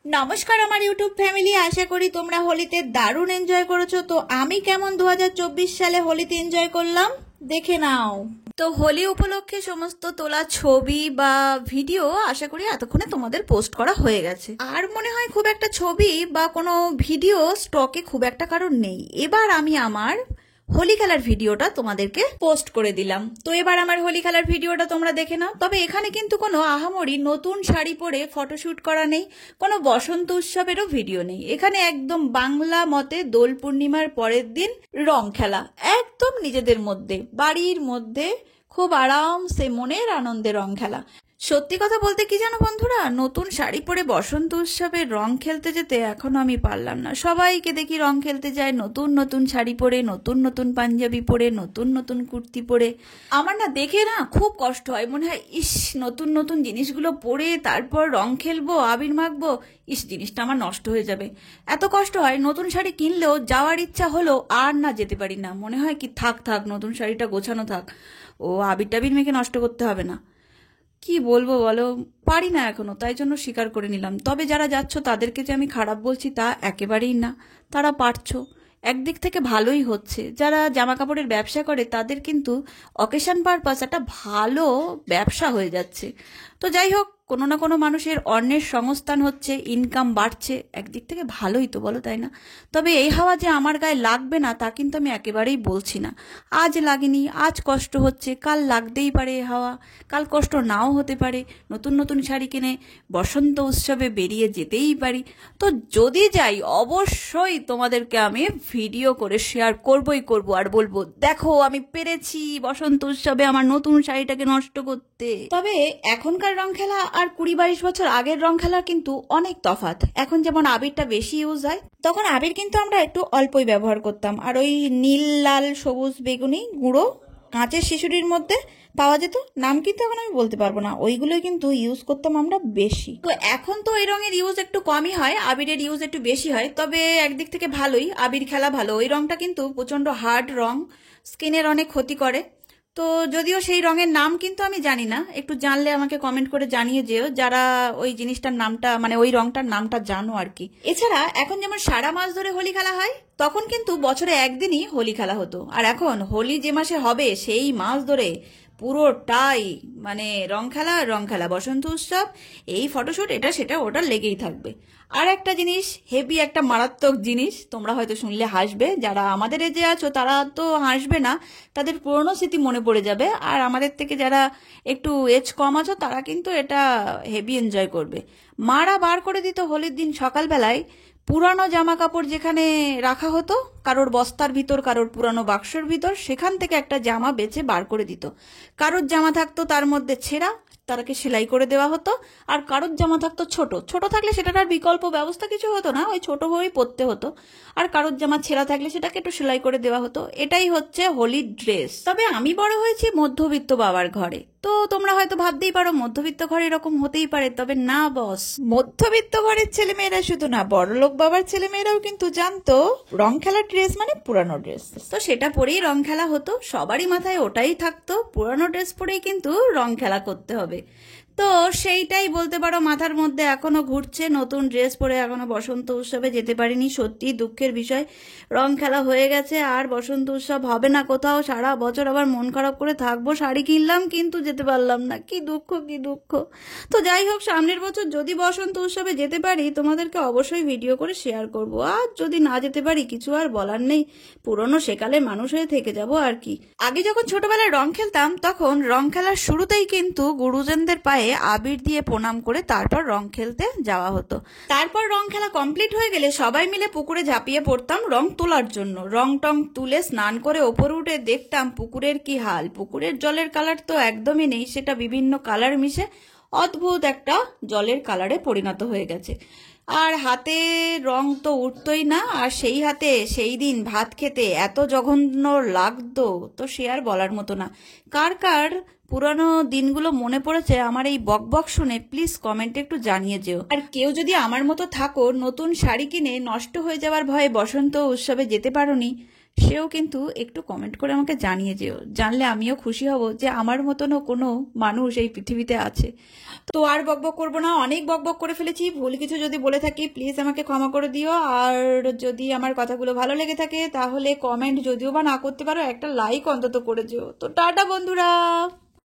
নমস্কার আমার YouTube family, আশা করি তোমরা হোলিতে দারুণ এনজয় করেছো। তো আমি কেমন 2024 সালে হোলিতে এনজয় করলাম দেখে নাও। তো হোলি উপলক্ষে সমস্ত তোলা ছবি বা ভিডিও আশা করি এতক্ষণে তোমাদের পোস্ট করা হয়ে গেছে। আর মনে হয় খুব একটা ছবি বা কোনো ভিডিও স্টকে খুব একটা কারণ নেই। এবার আমি আমার হোলি খেলার ভিডিওটা তোমাদেরকে পোস্ট করে দিলাম। তো এবার আমার হোলি খেলার ভিডিওটা তোমরা দেখে নাও। তবে এখানে কিন্তু কোনো আহামরি নতুন শাড়ি পরে ফটোশুট করা নেই, কোনো বসন্ত উৎসবেরও ভিডিও নেই। এখানে একদম বাংলা মতে দোল পূর্ণিমার পরের দিন রং খেলা, একদম নিজেদের মধ্যে বাড়ির মধ্যে খুব আরামসে মনের আনন্দে রং খেলা। সত্যি কথা বলতে কি জানো বন্ধুরা, নতুন শাড়ি পরে বসন্ত উৎসবে রং খেলতে যেতে এখনো আমি পারলাম না। সবাইকে দেখি রং খেলতে যায় নতুন নতুন শাড়ি পরে, নতুন নতুন পাঞ্জাবি পরে, নতুন নতুন কুর্তি পরে। আমার না দেখে না খুব কষ্ট হয়, মনে হয় ইস নতুন নতুন জিনিসগুলো পরে তারপর রং খেলবো, আবির মাখবো, ইস জিনিসটা আমার নষ্ট হয়ে যাবে। এত কষ্ট হয়। নতুন শাড়ি কিনলেও যাওয়ার ইচ্ছা হলো আর না যেতে পারি না। মনে হয় কি থাক থাক নতুন শাড়িটা গোছানো থাক, ও আবির টাবির মেখে নষ্ট করতে হবে না। কি বলবো বলো, পারি না এখনো, তাই জন্য স্বীকার করে নিলাম। তবে যারা যাচ্ছ তাদেরকে যে আমি খারাপ বলছি তা একেবারেই না, তারা পারছো, একদিক থেকে ভালোই হচ্ছে। যারা জামা কাপড়ের ব্যবসা করে তাদের কিন্তু অকেশন পারপাস একটা ভালো ব্যবসা হয়ে যাচ্ছে। তো যাই হোক, কোনো না কোনো মানুষের অন্যের সংস্থান হচ্ছে, ইনকাম বাড়ছে, একদিক থেকে ভালোই তো বলো, তাই না? তবে এই হাওয়া যে আমার গায়ে লাগবে না তা কিন্তু আমি একেবারেই বলছি না। আজ লাগেনি, আজ কষ্ট হচ্ছে, কাল লাগতেই পারে এই হাওয়া, কাল কষ্ট নাও হতে পারে। নতুন নতুন শাড়ি কিনে বসন্ত উৎসবে বেরিয়ে যেতেই পারি। তো যদি যাই অবশ্যই তোমাদেরকে আমি ভিডিও করে শেয়ার করবই করব, আর বলবো দেখো আমি পেরেছি বসন্ত উৎসবে আমার নতুন শাড়িটাকে নষ্ট করতে। তবে এখনকার রং খেলা আর 20-22 বছর আগের রং খেলা কিন্তু অনেক তফাৎ। এখন যেমন আবিরটা বেশি ইউজ হয়, তখন আবির কিন্তু আমরা একটু অল্পই ব্যবহার করতাম। আর ওই নীল লাল সবুজ বেগুনি গুঁড়ো কাঁচের শিশুটির মধ্যে পাওয়া যেত, নাম কিন্তু এখন আমি বলতে পারবো না, ওইগুলোই কিন্তু ইউজ করতাম আমরা বেশি। তো এখন তো এই রঙের ইউজ একটু কমই হয়, আবিরের ইউজ একটু বেশি হয়। তবে একদিক থেকে ভালোই, আবির খেলা ভালো। ওই রংটা কিন্তু প্রচন্ড হার্ড রং, স্কিনের অনেক ক্ষতি করে। তো যদিও সেই রঙের নাম কিন্তু আমি জানি না, একটু জানলে আমাকে কমেন্ট করে জানিয়ে যেও যারা ওই জিনিসটার নামটা মানে ওই রংটার নামটা জানো আর কি। এছাড়া এখন যেমন সারা মাস ধরে হোলি খেলা হয়, তখন কিন্তু বছরে একদিনই হোলি খেলা হতো। আর এখন হোলি যে মাসে হবে সেই মাস ধরে পুরোটাই মানে রং খেলা রং খেলা, বসন্ত উৎসব, এই ফটোশুট, এটা সেটা ওটা লেগেই থাকবে। আর একটা জিনিস, হেভি একটা মারাত্মক জিনিস, তোমরা হয়তো শুনলে হাসবে, যারা আমাদের এজে আছো তারা তো হাসবে না, তাদের পুরনো স্মৃতি মনে পড়ে যাবে। আর আমাদের থেকে যারা একটু এজ কম আছো তারা কিন্তু এটা হেভি এনজয় করবে। মারা বার করে দিত হোলির দিন সকালবেলায় পুরানো জামা কাপড় যেখানে রাখা হতো, কারোর বস্তার ভিতর, কারোর পুরানো বাক্সর ভিতর, সেখান থেকে একটা জামা বেছে বার করে দিত। কারোর জামা থাকতো তার মধ্যে ছেঁড়া, তারাকে সেলাই করে দেওয়া হতো। আর কারোর জামা থাকতো ছোট, ছোট থাকলে সেটার আর বিকল্প ব্যবস্থা কিছু হতো না, ওই ছোট হয়েই পরতে হতো। আর কারোর জামা ছেঁড়া থাকলে সেটাকে একটু সেলাই করে দেওয়া হতো। এটাই হচ্ছে হোলির ড্রেস। তবে আমি বড় হয়েছি মধ্যবিত্ত বাবার ঘরে, তো তোমরা হয়তো ভাবতেই পারো মধ্যবিত্ত ঘরে এরকম হতেই পারে। তবে না বস, মধ্যবিত্ত ঘরের ছেলেমেয়েরা শুধু না, বড়লোক বাবার ছেলেমেয়েরাও কিন্তু জানতো রং খেলার ড্রেস মানে পুরানো ড্রেস। তো সেটা পরেই রং খেলা হতো, সবারই মাথায় ওটাই থাকতো, পুরানো ড্রেস পরেই কিন্তু রং খেলা করতে হবে। তো সেইটাই বলতে পারো মাথার মধ্যে এখনো ঘুরছে। নতুন ড্রেস পরে এখনো বসন্ত উৎসবে যেতে পারিনি, সত্যি দুঃখের বিষয়। রং খেলা হয়ে গেছে, আর বসন্ত উৎসব হবে না কোথাও। সারা বছর আবার মন খারাপ করে থাকবো, শাড়ি কিনলাম কিন্তু যেতে পারলাম না, কি দুঃখ কি দুঃখ। তো যাই হোক, সামনের বছর যদি বসন্ত উৎসবে যেতে পারি তোমাদেরকে অবশ্যই ভিডিও করে শেয়ার করব। আর যদি না যেতে পারি কিছু আর বলার নেই, পুরনো সেকালে মানুষ হয়ে থেকে যাব আর কি। আগে যখন ছোটবেলায় রং খেলতাম তখন রং খেলার শুরুতেই কিন্তু গুরুজনদের পায়ে আবির দিয়ে প্রণাম করে তারপর রং খেলতে যাওয়া হতো। তারপর রং খেলা কমপ্লিট হয়ে গেলে সবাই মিলে পুকুরে ঝাঁপিয়ে পড়তাম রং তোলার জন্য। রং টং তুলে স্নান করে ওপরে উঠে দেখতাম পুকুরের কি হাল। পুকুরের জলের কালার তো একদমই নেই, সেটা বিভিন্ন কালার মিশে অদ্ভুত একটা জলের কালারে পরিণত হয়ে গেছে। আর হাতে রং তো উঠতই না, আর সেই হাতে সেই দিন ভাত খেতে এত জঘন্য লাগতো তো সে আর বলার মতো না। কার কার পুরানো দিনগুলো মনে পড়েছে আমার এই বকবক শুনে প্লিজ কমেন্টে একটু জানিয়ে যেও। আর কেউ যদি আমার মতো থাকো, নতুন শাড়ি কিনে নষ্ট হয়ে যাওয়ার ভয়ে বসন্ত উৎসবে যেতে পারোনি, সেও কিন্তু একটু কমেন্ট করে আমাকে জানিয়ে যেও, জানলে আমিও খুশি হব যে আমার মতনও কোনো মানুষ এই পৃথিবীতে আছে। তো আর বকবক করবো না, অনেক বকবক করে ফেলেছি, ভুল কিছু যদি বলে থাকি প্লিজ আমাকে ক্ষমা করে দিও। আর যদি আমার কথাগুলো ভালো লেগে থাকে তাহলে কমেন্ট যদিও বা না করতে পারো, একটা লাইক অন্তত করে যেও। তো টাটা বন্ধুরা।